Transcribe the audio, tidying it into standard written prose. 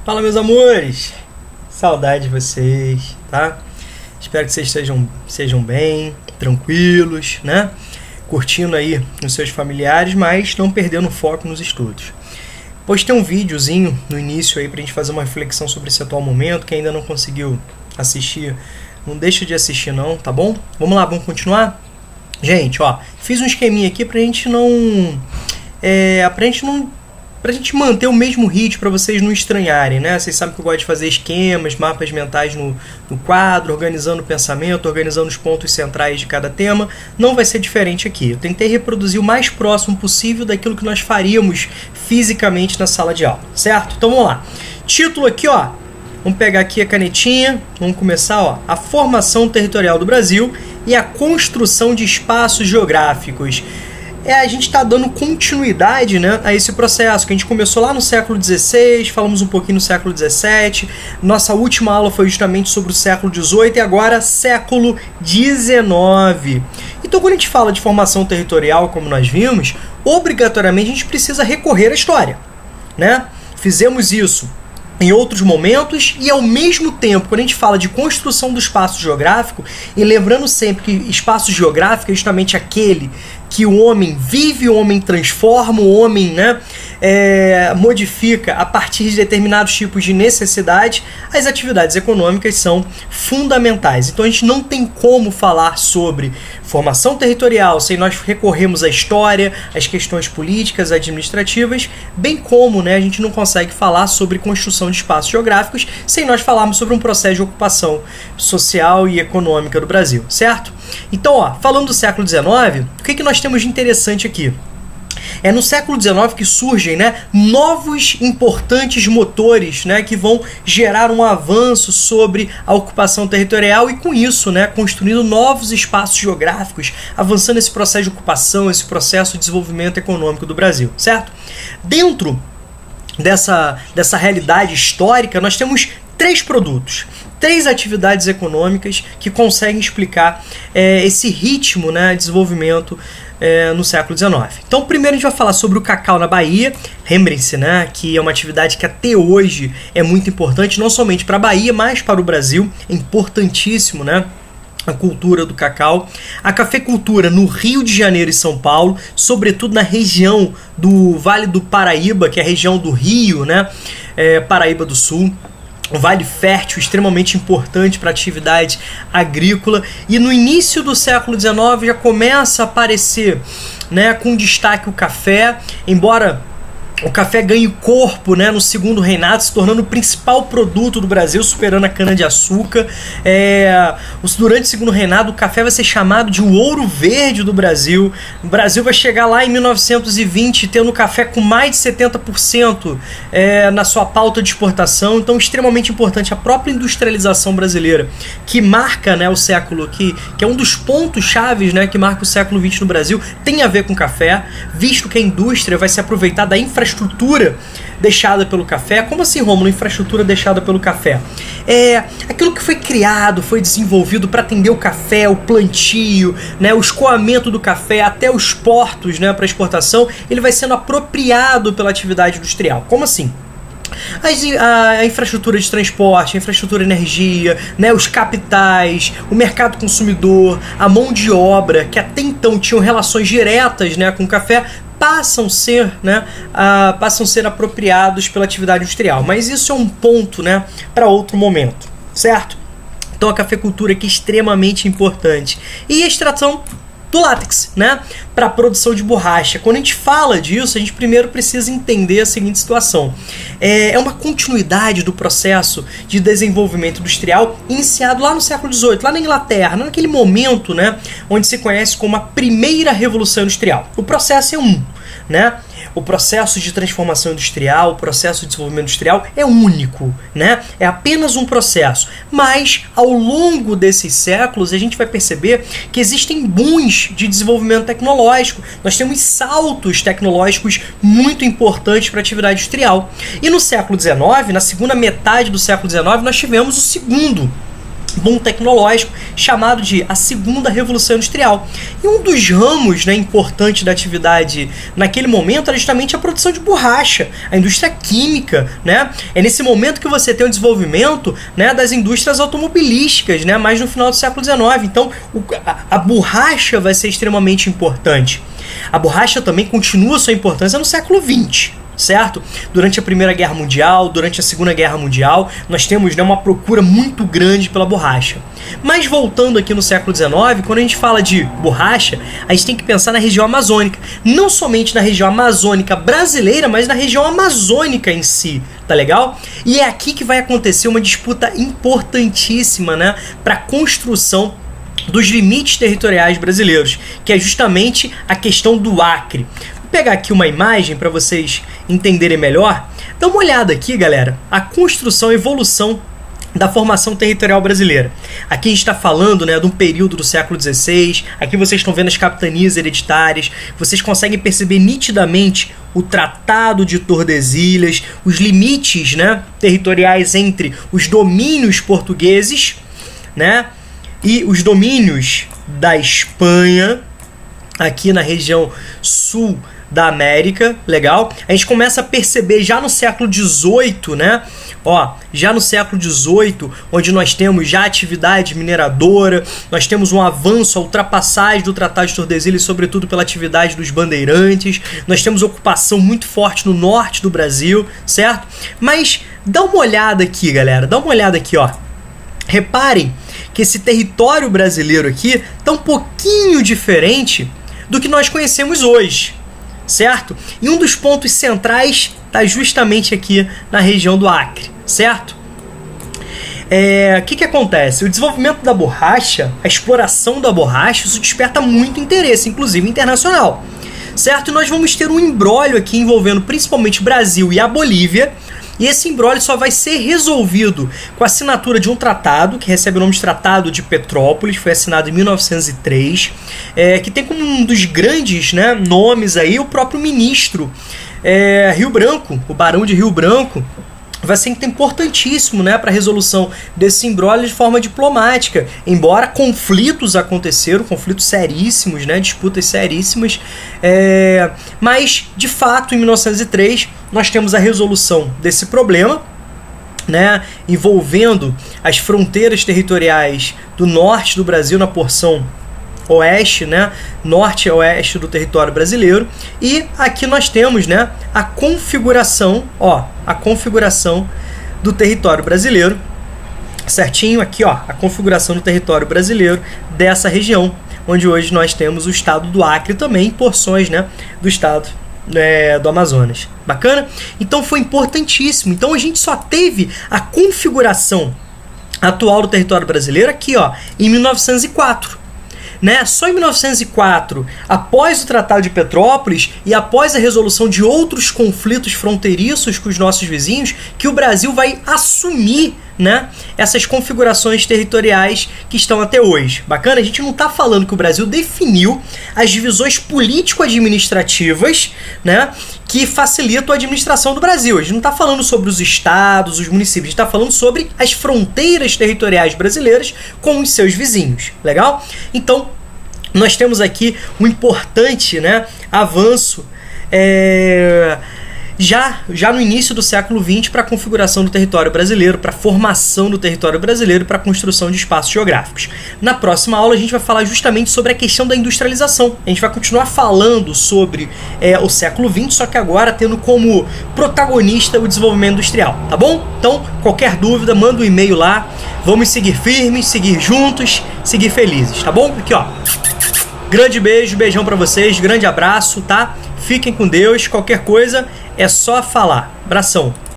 Fala, meus amores! Saudade de vocês, tá? Espero que vocês sejam bem, tranquilos, né? Curtindo aí os seus familiares, mas não perdendo foco nos estudos. Postei um videozinho no início aí pra gente fazer uma reflexão sobre esse atual momento. Quem ainda não conseguiu assistir, não deixa de assistir não, tá bom? Vamos lá, vamos continuar? Gente, ó, fiz um esqueminha aqui pra gente manter o mesmo ritmo, para vocês não estranharem, né? Vocês sabem que eu gosto de fazer esquemas, mapas mentais no quadro, organizando o pensamento, organizando os pontos centrais de cada tema. Não vai ser diferente aqui. Eu tentei reproduzir o mais próximo possível daquilo que nós faríamos fisicamente na sala de aula, certo? Então vamos lá. Título aqui, ó. Vamos pegar aqui a canetinha. Vamos começar, ó. A formação territorial do Brasil e a construção de espaços geográficos. A gente está dando continuidade, né, a esse processo que a gente começou lá no século XVI, falamos um pouquinho no século XVII, nossa última aula foi justamente sobre o século XVIII e agora século XIX. Então, quando a gente fala de formação territorial, como nós vimos, obrigatoriamente a gente precisa recorrer à história, né? Fizemos isso em outros momentos e, ao mesmo tempo, quando a gente fala de construção do espaço geográfico, e lembrando sempre que espaço geográfico é justamente aquele que o homem vive, o homem transforma, o homem, né, modifica a partir de determinados tipos de necessidade, as atividades econômicas são fundamentais. Então a gente não tem como falar sobre formação territorial sem nós recorrermos à história, às questões políticas, administrativas, bem como, né, a gente não consegue falar sobre construção de espaços geográficos sem nós falarmos sobre um processo de ocupação social e econômica do Brasil, certo? Então, ó, falando do século XIX, o que nós temos de interessante aqui? É no século XIX que surgem, né, novos importantes motores, né, que vão gerar um avanço sobre a ocupação territorial e, com isso, né, construindo novos espaços geográficos, avançando esse processo de ocupação, esse processo de desenvolvimento econômico do Brasil, certo? Dentro dessa realidade histórica, nós temos três produtos, três atividades econômicas que conseguem explicar esse ritmo, né, de desenvolvimento no século XIX. Então, primeiro a gente vai falar sobre o cacau na Bahia. Lembrem-se, né, que é uma atividade que até hoje é muito importante, não somente para a Bahia, mas para o Brasil. É importantíssimo, né, a cultura do cacau. A cafeicultura no Rio de Janeiro e São Paulo, sobretudo na região do Vale do Paraíba, que é a região do Rio, né, Paraíba do Sul. Um vale fértil, extremamente importante para a atividade agrícola. E no início do século XIX já começa a aparecer, né, com destaque o café, embora o café ganhe corpo, né, no segundo reinado, se tornando o principal produto do Brasil, superando a cana-de-açúcar. Durante o segundo reinado, o café vai ser chamado de o ouro verde do Brasil. O Brasil vai chegar lá em 1920 tendo café com mais de 70% na sua pauta de exportação. Então, extremamente importante a própria industrialização brasileira, que marca, né, o século, que é um dos pontos chaves, né, que marca o século XX no Brasil, tem a ver com café, visto que a indústria vai se aproveitar da infraestrutura deixada pelo café. Como assim, Rômulo, infraestrutura deixada pelo café? Aquilo que foi criado, foi desenvolvido para atender o café, o plantio, né, o escoamento do café até os portos, né, para exportação, ele vai sendo apropriado pela atividade industrial. Como assim? A infraestrutura de transporte, a infraestrutura de energia, né, os capitais, o mercado consumidor, a mão de obra, que até então tinham relações diretas, né, com o café, passam a ser apropriados pela atividade industrial. Mas isso é um ponto, né, para outro momento, certo? Então a cafeicultura aqui é extremamente importante. E a extração do látex, né, para a produção de borracha. Quando a gente fala disso, a gente primeiro precisa entender a seguinte situação. É uma continuidade do processo de desenvolvimento industrial iniciado lá no século XVIII, lá na Inglaterra, naquele momento, né, onde se conhece como a primeira revolução industrial. O processo é né? O processo de transformação industrial, o processo de desenvolvimento industrial é único, né? É apenas um processo. Mas, ao longo desses séculos, a gente vai perceber que existem booms de desenvolvimento tecnológico. Nós temos saltos tecnológicos muito importantes para a atividade industrial. E no século XIX, na segunda metade do século XIX, nós tivemos o segundo boom tecnológico chamado de a segunda revolução industrial. E um dos ramos, né, importantes da atividade naquele momento era justamente a produção de borracha, a indústria química, né? É nesse momento que você tem o desenvolvimento, né, das indústrias automobilísticas, né, mais no final do século XIX. Então a borracha vai ser extremamente importante. A borracha também continua sua importância no século XX. Certo? Durante a Primeira Guerra Mundial, durante a Segunda Guerra Mundial, nós temos, né, uma procura muito grande pela borracha. Mas voltando aqui no século XIX, quando a gente fala de borracha, a gente tem que pensar na região amazônica. Não somente na região amazônica brasileira, mas na região amazônica em si, tá legal? E é aqui que vai acontecer uma disputa importantíssima, né, para a construção dos limites territoriais brasileiros, que é justamente a questão do Acre. Vou pegar aqui uma imagem para vocês entenderem melhor. Dá uma olhada aqui, galera, a construção e evolução da formação territorial brasileira. Aqui a gente está falando, né, de um período do século XVI. Aqui vocês estão vendo as capitanias hereditárias. Vocês conseguem perceber nitidamente o Tratado de Tordesilhas, os limites, né, territoriais entre os domínios portugueses, né, e os domínios da Espanha, aqui na região sul da América, legal? A gente começa a perceber já no século XVIII, né? Ó, já no século XVIII, onde nós temos já atividade mineradora, nós temos um avanço, a ultrapassagem do Tratado de Tordesilhas, sobretudo pela atividade dos bandeirantes, nós temos ocupação muito forte no norte do Brasil, certo? Mas dá uma olhada aqui, galera, dá uma olhada aqui, ó. Reparem que esse território brasileiro aqui tá um pouquinho diferente do que nós conhecemos hoje, certo? E um dos pontos centrais está justamente aqui na região do Acre, certo? O que acontece? O desenvolvimento da borracha, a exploração da borracha, isso desperta muito interesse, inclusive internacional, certo? E nós vamos ter um imbróglio aqui envolvendo principalmente o Brasil e a Bolívia. E esse imbróglio só vai ser resolvido com a assinatura de um tratado, que recebe o nome de Tratado de Petrópolis, foi assinado em 1903, que tem como um dos grandes, né, nomes aí o próprio ministro Rio Branco, o Barão de Rio Branco. Vai ser importantíssimo, né, para a resolução desse imbróglio de forma diplomática. Embora conflitos aconteceram, conflitos seríssimos, né, disputas seríssimas, mas, de fato, em 1903, nós temos a resolução desse problema, né, envolvendo as fronteiras territoriais do norte do Brasil na porção oeste, né, norte e oeste do território brasileiro. E aqui nós temos, né, a configuração, ó, a configuração do território brasileiro, certinho aqui, ó, a configuração do território brasileiro dessa região, onde hoje nós temos o estado do Acre também, porções, né, do estado do Amazonas. Bacana? Então foi importantíssimo. Então a gente só teve a configuração atual do território brasileiro aqui, ó, em 1904. Né? Só em 1904, após o Tratado de Petrópolis e após a resolução de outros conflitos fronteiriços com os nossos vizinhos, que o Brasil vai assumir, né, essas configurações territoriais que estão até hoje. Bacana? A gente não está falando que o Brasil definiu as divisões político-administrativas, né, que facilitam a administração do Brasil. A gente não está falando sobre os estados, os municípios, a gente está falando sobre as fronteiras territoriais brasileiras com os seus vizinhos. Legal? Então, nós temos aqui um importante, né, avanço já no início do século XX para a configuração do território brasileiro, para a formação do território brasileiro, para a construção de espaços geográficos. Na próxima aula a gente vai falar justamente sobre a questão da industrialização. A gente vai continuar falando sobre o século XX, só que agora tendo como protagonista o desenvolvimento industrial, tá bom? Então, qualquer dúvida, manda um e-mail lá. Vamos seguir firmes, seguir juntos, seguir felizes, tá bom? Aqui, ó. Grande beijo, beijão para vocês, grande abraço, tá? Fiquem com Deus, qualquer coisa é só falar. Abração.